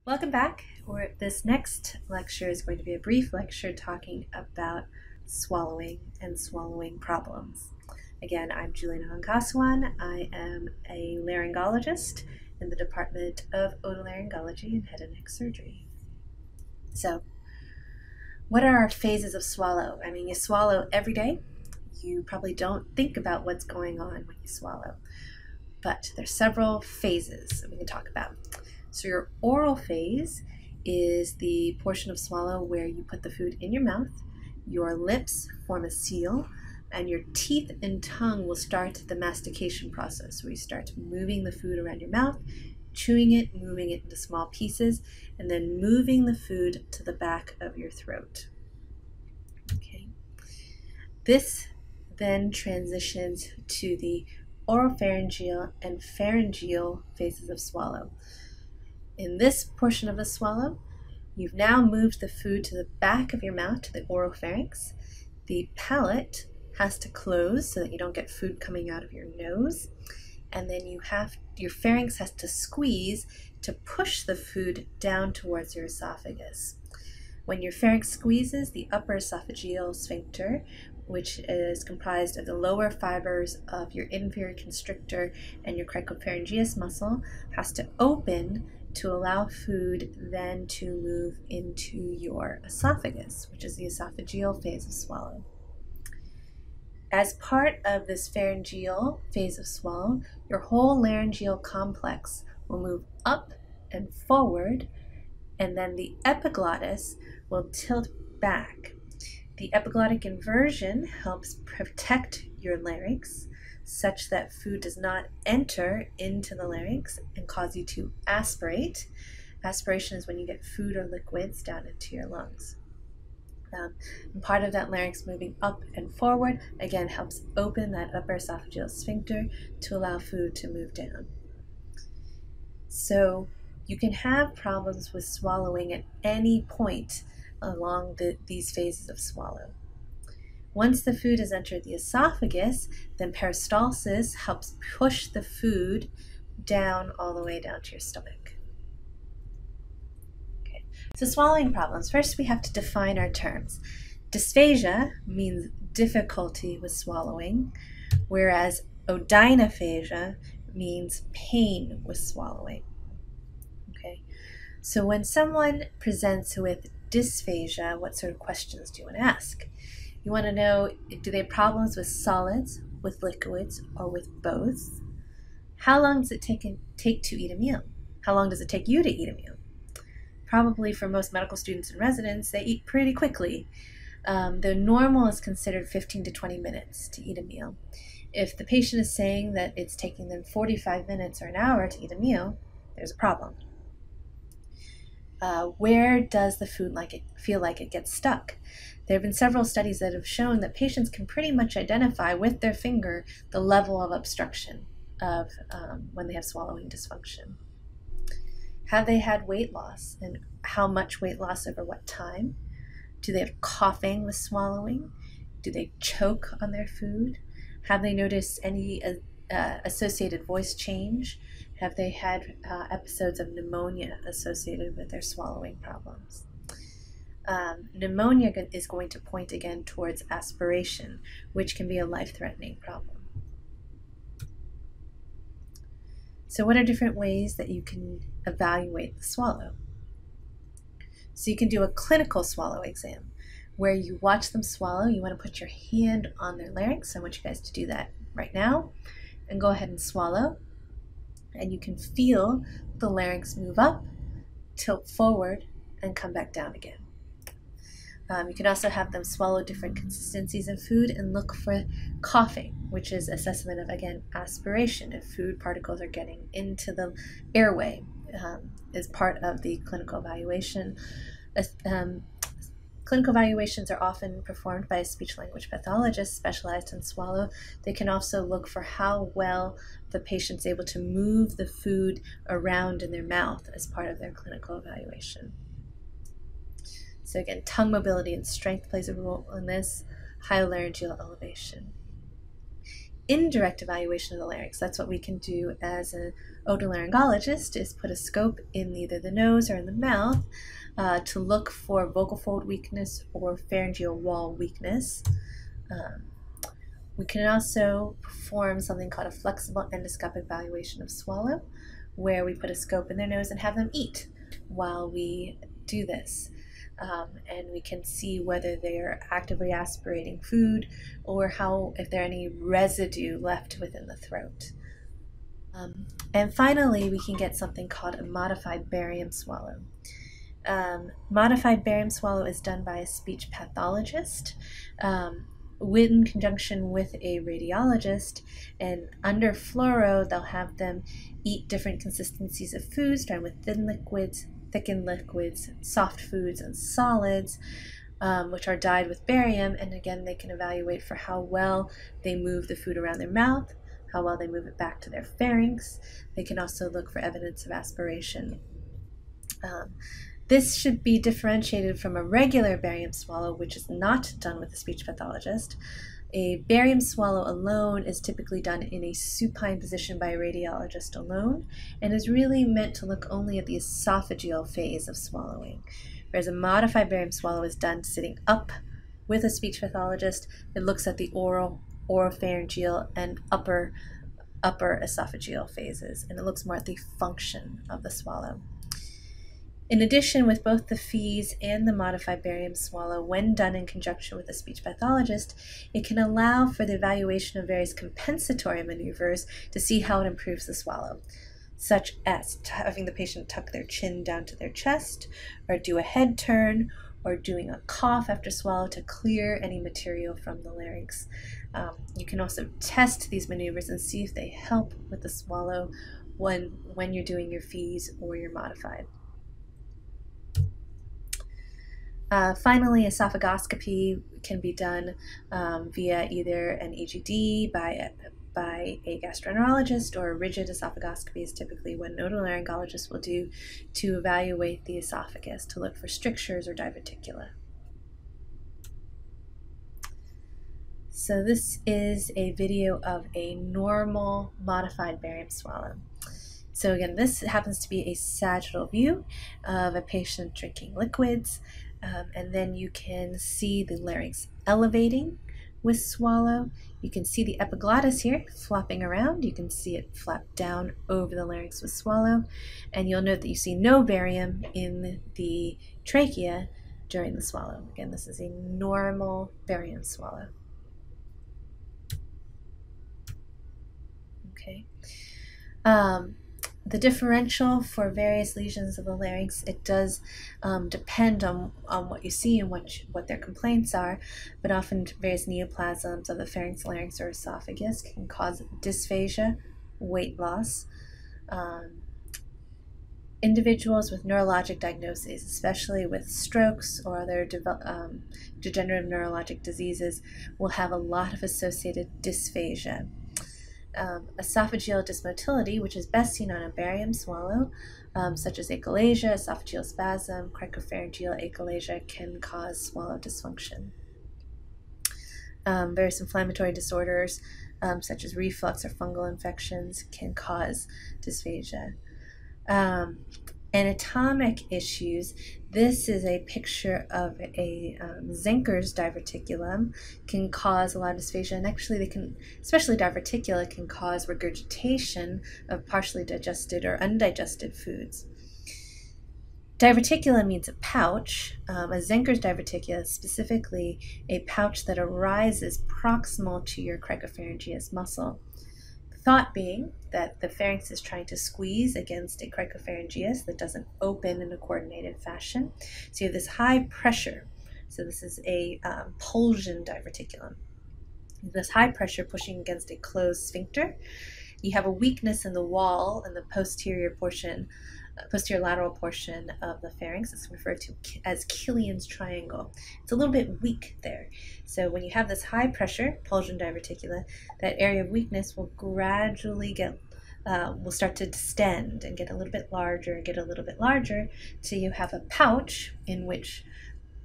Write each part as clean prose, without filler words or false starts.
Welcome back. This next lecture is going to be a brief lecture talking about swallowing and swallowing problems. Again, I'm Julina Ongkasuwan. I am a laryngologist in the Department of Otolaryngology and Head and Neck Surgery. So, what are our phases of swallow? I mean, you swallow every day. You probably don't think about what's going on when you swallow, but there's several phases that we can talk about. So your oral phase is the portion of swallow where you put the food in your mouth, your lips form a seal, and your teeth and tongue will start the mastication process, where you start moving the food around your mouth, chewing it, moving it into small pieces, and then moving the food to the back of your throat. Okay. This then transitions to the oropharyngeal and pharyngeal phases of swallow. In this portion of the swallow, you've now moved the food to the back of your mouth, to the oropharynx. The palate has to close so that you don't get food coming out of your nose. And then your pharynx has to squeeze to push the food down towards your esophagus. When your pharynx squeezes, the upper esophageal sphincter, which is comprised of the lower fibers of your inferior constrictor and your cricopharyngeus muscle, has to open to allow food then to move into your esophagus, which is the esophageal phase of swallow. As part of this pharyngeal phase of swallow, your whole laryngeal complex will move up and forward, and then the epiglottis will tilt back. The epiglottic inversion helps protect your larynx such that food does not enter into the larynx and cause you to aspirate. Aspiration is when you get food or liquids down into your lungs. And part of that larynx moving up and forward, again, helps open that upper esophageal sphincter to allow food to move down. So you can have problems with swallowing at any point along these phases of swallow. Once the food has entered the esophagus, then peristalsis helps push the food down all the way down to your stomach. Okay. So swallowing problems. First, we have to define our terms. Dysphagia means difficulty with swallowing, whereas odynophagia means pain with swallowing. Okay. So when someone presents with dysphagia, what sort of questions do you want to ask? You want to know, do they have problems with solids, with liquids, or with both? How long does it take to eat a meal? How long does it take you to eat a meal? Probably for most medical students and residents, they eat pretty quickly. The normal is considered 15 to 20 minutes to eat a meal. If the patient is saying that it's taking them 45 minutes or an hour to eat a meal, there's a problem. Where does the food feel like it gets stuck? There have been several studies that have shown that patients can pretty much identify with their finger the level of obstruction of when they have swallowing dysfunction. Have they had weight loss, and how much weight loss over what time? Do they have coughing with swallowing? Do they choke on their food? Have they noticed any associated voice change? Have they had episodes of pneumonia associated with their swallowing problems? Pneumonia is going to point again towards aspiration, which can be a life-threatening problem. So what are different ways that you can evaluate the swallow? So you can do a clinical swallow exam, where you watch them swallow. You want to put your hand on their larynx. I want you guys to do that right now, and go ahead and swallow. And you can feel the larynx move up, tilt forward, and come back down again. You can also have them swallow different consistencies of food and look for coughing, which is assessment of, again, aspiration. If food particles are getting into the airway, is part of the clinical evaluation. Clinical evaluations are often performed by a speech-language pathologist specialized in swallow. They can also look for how well the patient's able to move the food around in their mouth as part of their clinical evaluation. So again, tongue mobility and strength plays a role in this, hyolaryngeal elevation. Indirect evaluation of the larynx, that's what we can do as a otolaryngologist is put a scope in either the nose or in the mouth to look for vocal fold weakness or pharyngeal wall weakness. We can also perform something called a flexible endoscopic evaluation of swallow, where we put a scope in their nose and have them eat while we do this. And we can see whether they are actively aspirating food or if there are any residue left within the throat. And finally, we can get something called a modified barium swallow. Modified barium swallow is done by a speech pathologist in conjunction with a radiologist, and under fluoro they'll have them eat different consistencies of foods, starting with thin liquids, thickened liquids, soft foods, and solids, which are dyed with barium. And again, they can evaluate for how well they move the food around their mouth, how well they move it back to their pharynx. They can also look for evidence of aspiration. This should be differentiated from a regular barium swallow, which is not done with a speech pathologist. A barium swallow alone is typically done in a supine position by a radiologist alone, and is really meant to look only at the esophageal phase of swallowing. Whereas a modified barium swallow is done sitting up with a speech pathologist. It looks at the oropharyngeal, and upper esophageal phases, and it looks more at the function of the swallow. In addition, with both the FEES and the modified barium swallow, when done in conjunction with a speech pathologist, it can allow for the evaluation of various compensatory maneuvers to see how it improves the swallow, such as having the patient tuck their chin down to their chest, or do a head turn, or doing a cough after swallow to clear any material from the larynx. You can also test these maneuvers and see if they help with the swallow when you're doing your FEES or your modified. Finally, esophagoscopy can be done via either an EGD by a gastroenterologist, or a rigid esophagoscopy is typically what an otolaryngologist will do to evaluate the esophagus to look for strictures or diverticula. So this is a video of a normal modified barium swallow. So again, this happens to be a sagittal view of a patient drinking liquids. And then you can see the larynx elevating with swallow. You can see the epiglottis here flopping around. You can see it flap down over the larynx with swallow. And you'll note that you see no barium in the trachea during the swallow. Again, this is a normal barium swallow. Okay. The differential for various lesions of the larynx, it does depend on what you see and what their complaints are, but often various neoplasms of the pharynx, larynx, or esophagus can cause dysphagia, weight loss. Individuals with neurologic diagnoses, especially with strokes or other degenerative neurologic diseases, will have a lot of associated dysphagia. Esophageal dysmotility, which is best seen on a barium swallow, such as achalasia, esophageal spasm, cricopharyngeal achalasia, can cause swallow dysfunction. Various inflammatory disorders, such as reflux or fungal infections, can cause dysphagia. Anatomic issues. This is a picture of a Zenker's diverticulum, can cause a lot of dysphagia, and actually they can, especially diverticula, can cause regurgitation of partially digested or undigested foods. Diverticula means a pouch. A Zenker's diverticula is specifically a pouch that arises proximal to your cricopharyngeus muscle. Thought being that the pharynx is trying to squeeze against a cricopharyngeus that doesn't open in a coordinated fashion. So you have this high pressure. So this is a Pulsion diverticulum. This high pressure pushing against a closed sphincter. You have a weakness in the wall in the posterior lateral portion of the pharynx. It's referred to as Killian's triangle. It's a little bit weak there. So when you have this high pressure, Pulsion diverticula, that area of weakness will gradually will start to distend and get a little bit larger and get a little bit larger, so you have a pouch in which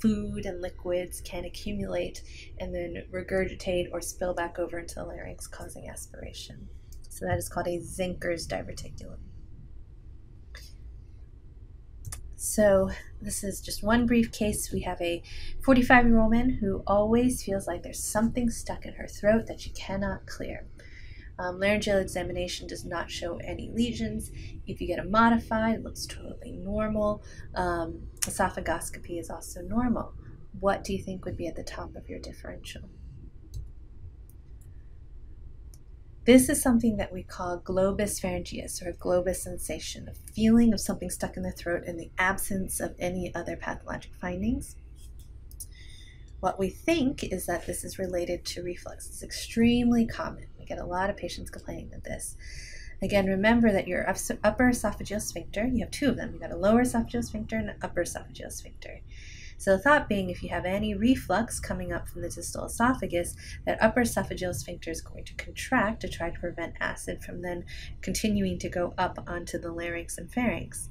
food and liquids can accumulate and then regurgitate or spill back over into the larynx, causing aspiration. So So that is called a Zenker's diverticulum. So this is just one brief case. We have a 45-year-old woman who always feels like there's something stuck in her throat that she cannot clear. Laryngeal examination does not show any lesions. If you get a modified, it looks totally normal. Esophagoscopy is also normal. What do you think would be at the top of your differential? This is something that we call globus pharyngeus, or a globus sensation, a feeling of something stuck in the throat in the absence of any other pathologic findings. What we think is that this is related to reflux. It's extremely common. We get a lot of patients complaining of this. Again, remember that your upper esophageal sphincter, you have two of them. You've got a lower esophageal sphincter and an upper esophageal sphincter. So the thought being, if you have any reflux coming up from the distal esophagus, that upper esophageal sphincter is going to contract to try to prevent acid from then continuing to go up onto the larynx and pharynx.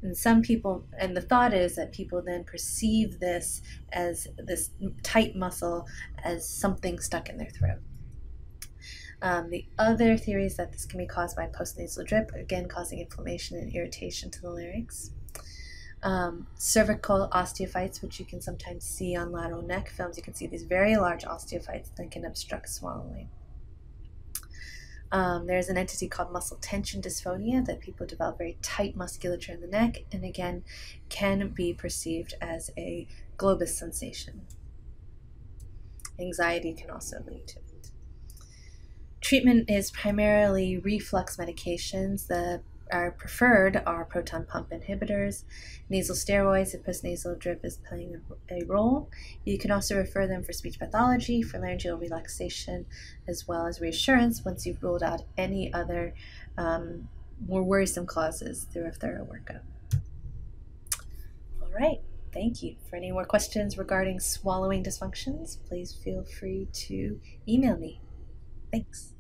And some people, and the thought is that people then perceive this as this tight muscle as something stuck in their throat. The other theory is that this can be caused by postnasal drip, again causing inflammation and irritation to the larynx. Cervical osteophytes, which you can sometimes see on lateral neck films. You can see these very large osteophytes that can obstruct swallowing. There's an entity called muscle tension dysphonia, that people develop very tight musculature in the neck, and again can be perceived as a globus sensation. Anxiety can also lead to it. Treatment is primarily reflux medications. The preferred are proton pump inhibitors, nasal steroids if postnasal drip is playing a role. You can also refer them for speech pathology, for laryngeal relaxation, as well as reassurance once you've ruled out any other more worrisome causes through a thorough workup. All right, thank you. For any more questions regarding swallowing dysfunctions, please feel free to email me. Thanks.